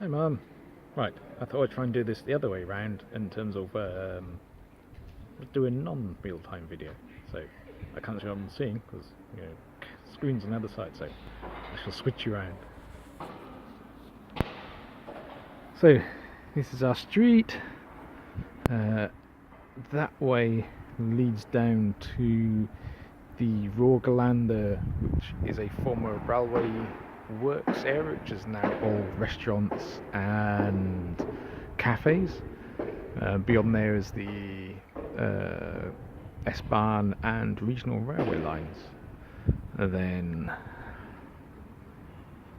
Hi Mum. Right, I thought I'd try and do this the other way around in terms of do a non-real-time video. So I can't show what I'm seeing because screen's on the other side, so I shall switch you around. So this is our street. That way leads down to the Rogelande, which is a former railway works area, which is now all restaurants and cafes. Beyond there is the S-Bahn and regional railway lines. And then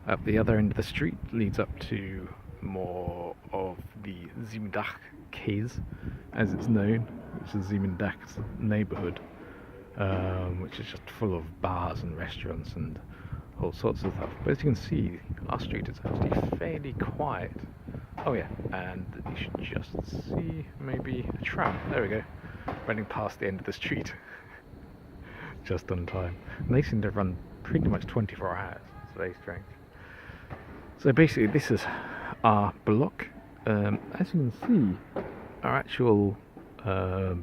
up the other end of the street leads up to more of the Siemendach-Käse, as it's known, which is Siemendach's neighbourhood, which is just full of bars and restaurants and all sorts of stuff. But as you can see, our street is actually fairly quiet. Oh yeah, and you should just see maybe a tram. There we go, running past the end of the street. Just on time. And they seem to run pretty much 24 hours. It's very strange. So basically this is our block. As you can see, our actual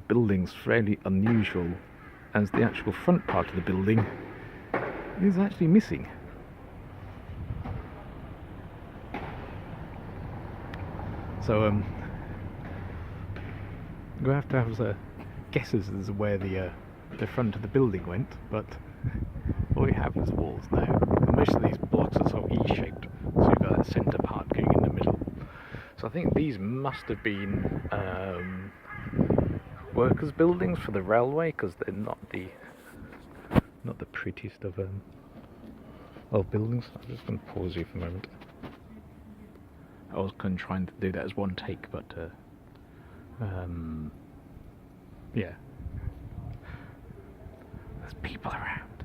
building's fairly unusual, as the actual front part of the building is actually missing. So we have to have guesses as to where the front of the building went, but all we have is walls now. And most of these blocks are sort of E-shaped, so you've got that centre part going in the middle. So I think these must have been workers' buildings for the railway, because they're not the prettiest of buildings. I'm just going to pause you for a moment. I was kind of trying to do that as one take, but yeah, there's people around.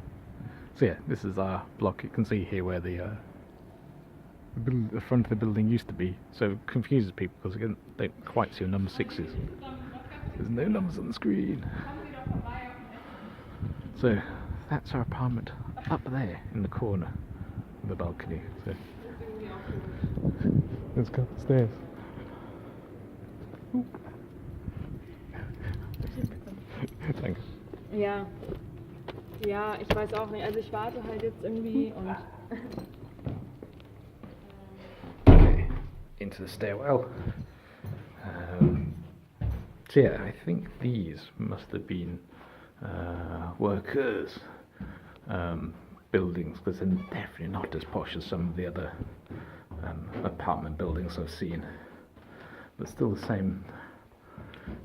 So yeah, this is our block. You can see here where the front of the building used to be, so it confuses people because again they don't quite see number 6s. There's no numbers on the screen. So that's our apartment up there in the corner of the balcony. So let's go upstairs. Danke. Ja. Ja, ich weiß auch nicht. Also ich warte halt jetzt irgendwie und... Okay, into the stairwell. So yeah, I think these must have been workers' buildings, because they're definitely not as posh as some of the other apartment buildings I've seen, but still the same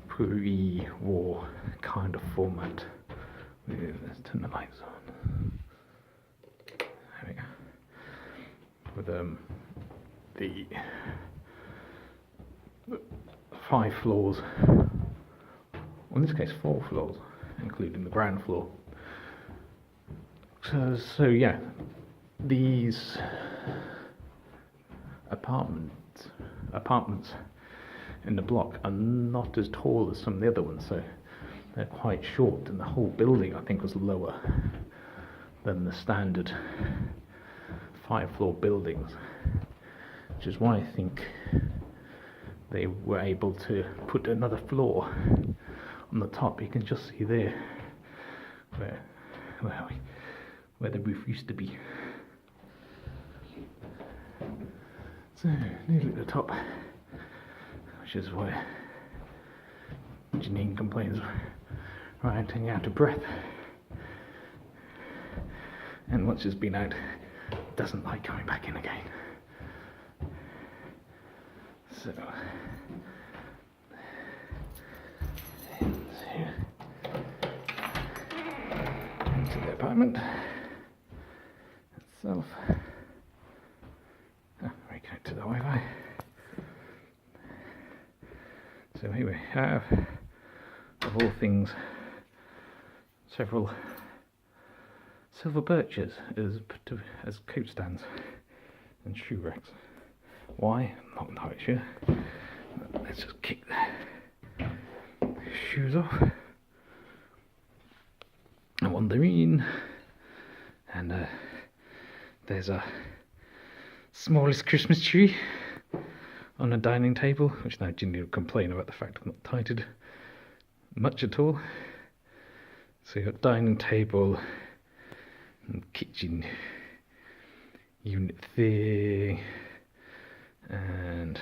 pre-war kind of format. Let's turn the lights on. There we go. With the 5 floors, well, in this case 4 floors, including the ground floor. So yeah, these apartments in the block are not as tall as some of the other ones, so they're quite short, and the whole building I think was lower than the standard 5-floor buildings, which is why I think they were able to put another floor on the top. You can just see there where the roof used to be. So nearly at the top, which is where Janine complains ranting out of breath, and once she's been out, doesn't like coming back in again. So into the apartment itself. Reconnect to the Wi-Fi. So here we have, of all things, several silver birches as coat stands and shoe racks. Why? I'm not entirely sure. Let's just kick the shoes off and wander in. And there's a smallest Christmas tree on a dining table, which now Ginny will complain about the fact I've not tidied much at all. So you've got dining table and kitchen unit thing, and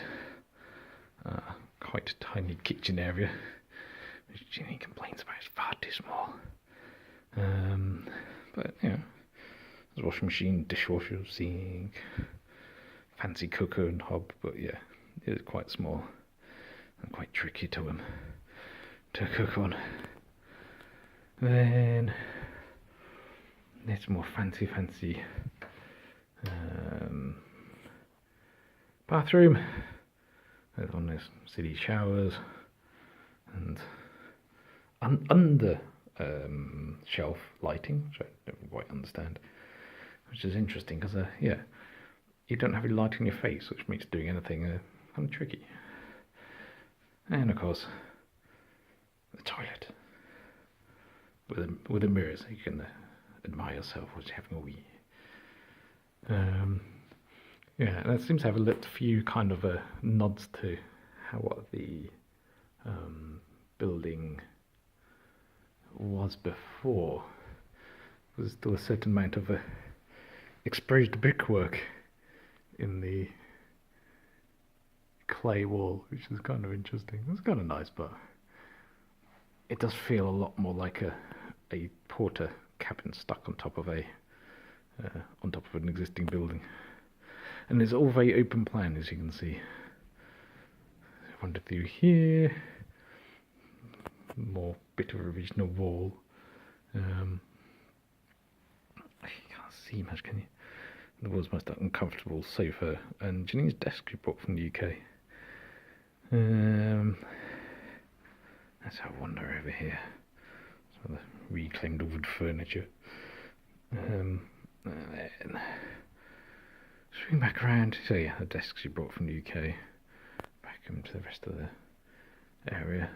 quite a tiny kitchen area, which Ginny complains about is far too small. But you know, there's a washing machine, dishwasher, sink, fancy cooker and hob, but yeah, it is quite small and quite tricky to cook on. Then there's more fancy bathroom. There's one of those city showers and under shelf lighting, which I don't quite understand, which is interesting because yeah, you don't have any light in your face, which makes doing anything kind of tricky. And of course, the toilet with the mirror, so you can admire yourself while you're having a wee. Yeah, and it seems to have a few kind of nods to what the building was before. There's still a certain amount of exposed brickwork in the clay wall, which is kind of interesting. It's kind of nice, but it does feel a lot more like a porter cabin stuck on top of an existing building. And it's all very open plan, as you can see. Wander through here, more bit of a original wall. You can't see much, can you? The wall's most uncomfortable sofa, and Janine's desk she brought from the UK. Let's have a wander over here. Some of the reclaimed wood furniture. And then swing back around. So yeah, the desk she brought from the UK. Back into the rest of the area.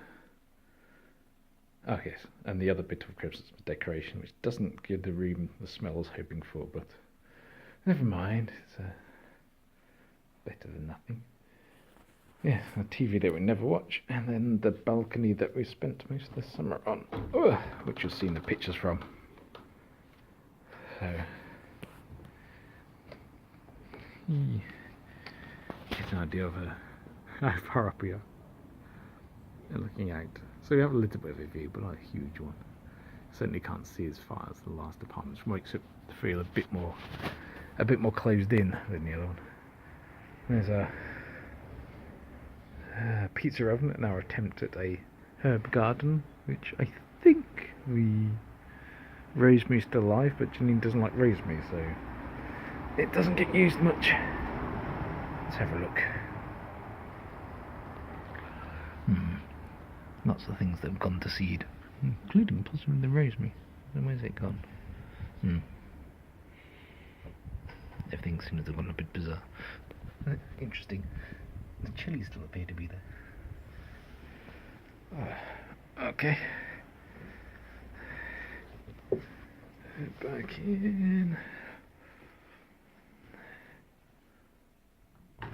Oh yes, and the other bit of Christmas decoration, which doesn't give the room the smell I was hoping for, but never mind. It's better than nothing. Yeah, a TV that we never watch, and then the balcony that we spent most of the summer on, which you've seen the pictures from. So, get an idea of how far up we are. And looking out, so we have a little bit of a view, but not a huge one. Certainly can't see as far as the last apartment, which makes it feel a bit more closed in than the other one. There's a pizza oven and our attempt at a herb garden, which I think the rosemary is still alive, but Janine doesn't like rosemary, so it doesn't get used much. Let's have a look. Lots of things that have gone to seed, including possibly the rosemary. Then where's it gone? Everything seems to have gone a bit bizarre. Interesting. The chilies still appear to be there. Okay. Back in.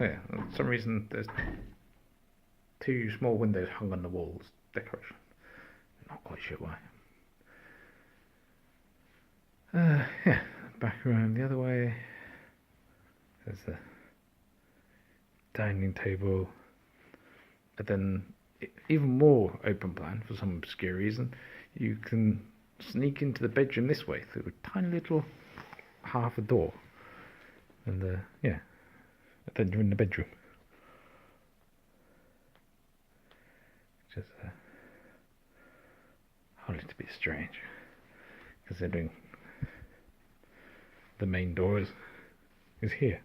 Yeah, for some reason there's two small windows hung on the walls. Decoration. Not quite sure why. Yeah, back around the other way. There's the dining table, and then even more open plan for some obscure reason. You can sneak into the bedroom this way through a tiny little half a door, and yeah, and then you're in the bedroom. Just a little bit strange, considering the main door is here.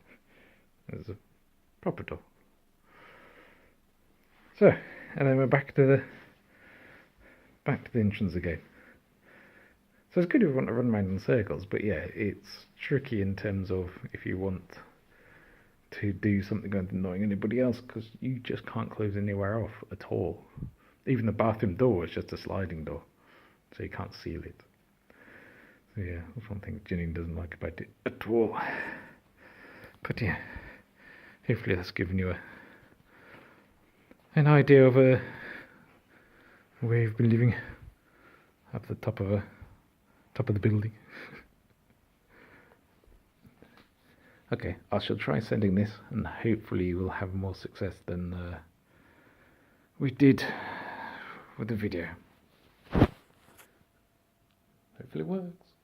There's a proper door. So, and then we're back to the entrance again. So it's good if you want to run around in circles, but yeah, it's tricky in terms of if you want to do something without annoying anybody else, because you just can't close anywhere off at all. Even the bathroom door is just a sliding door, so you can't seal it. So yeah, that's one thing Janine doesn't like about it at all. But yeah, hopefully that's given you an idea of where you've been living up the top of the building. Okay, I shall try sending this, and hopefully we'll have more success than we did with the video. Hopefully it works.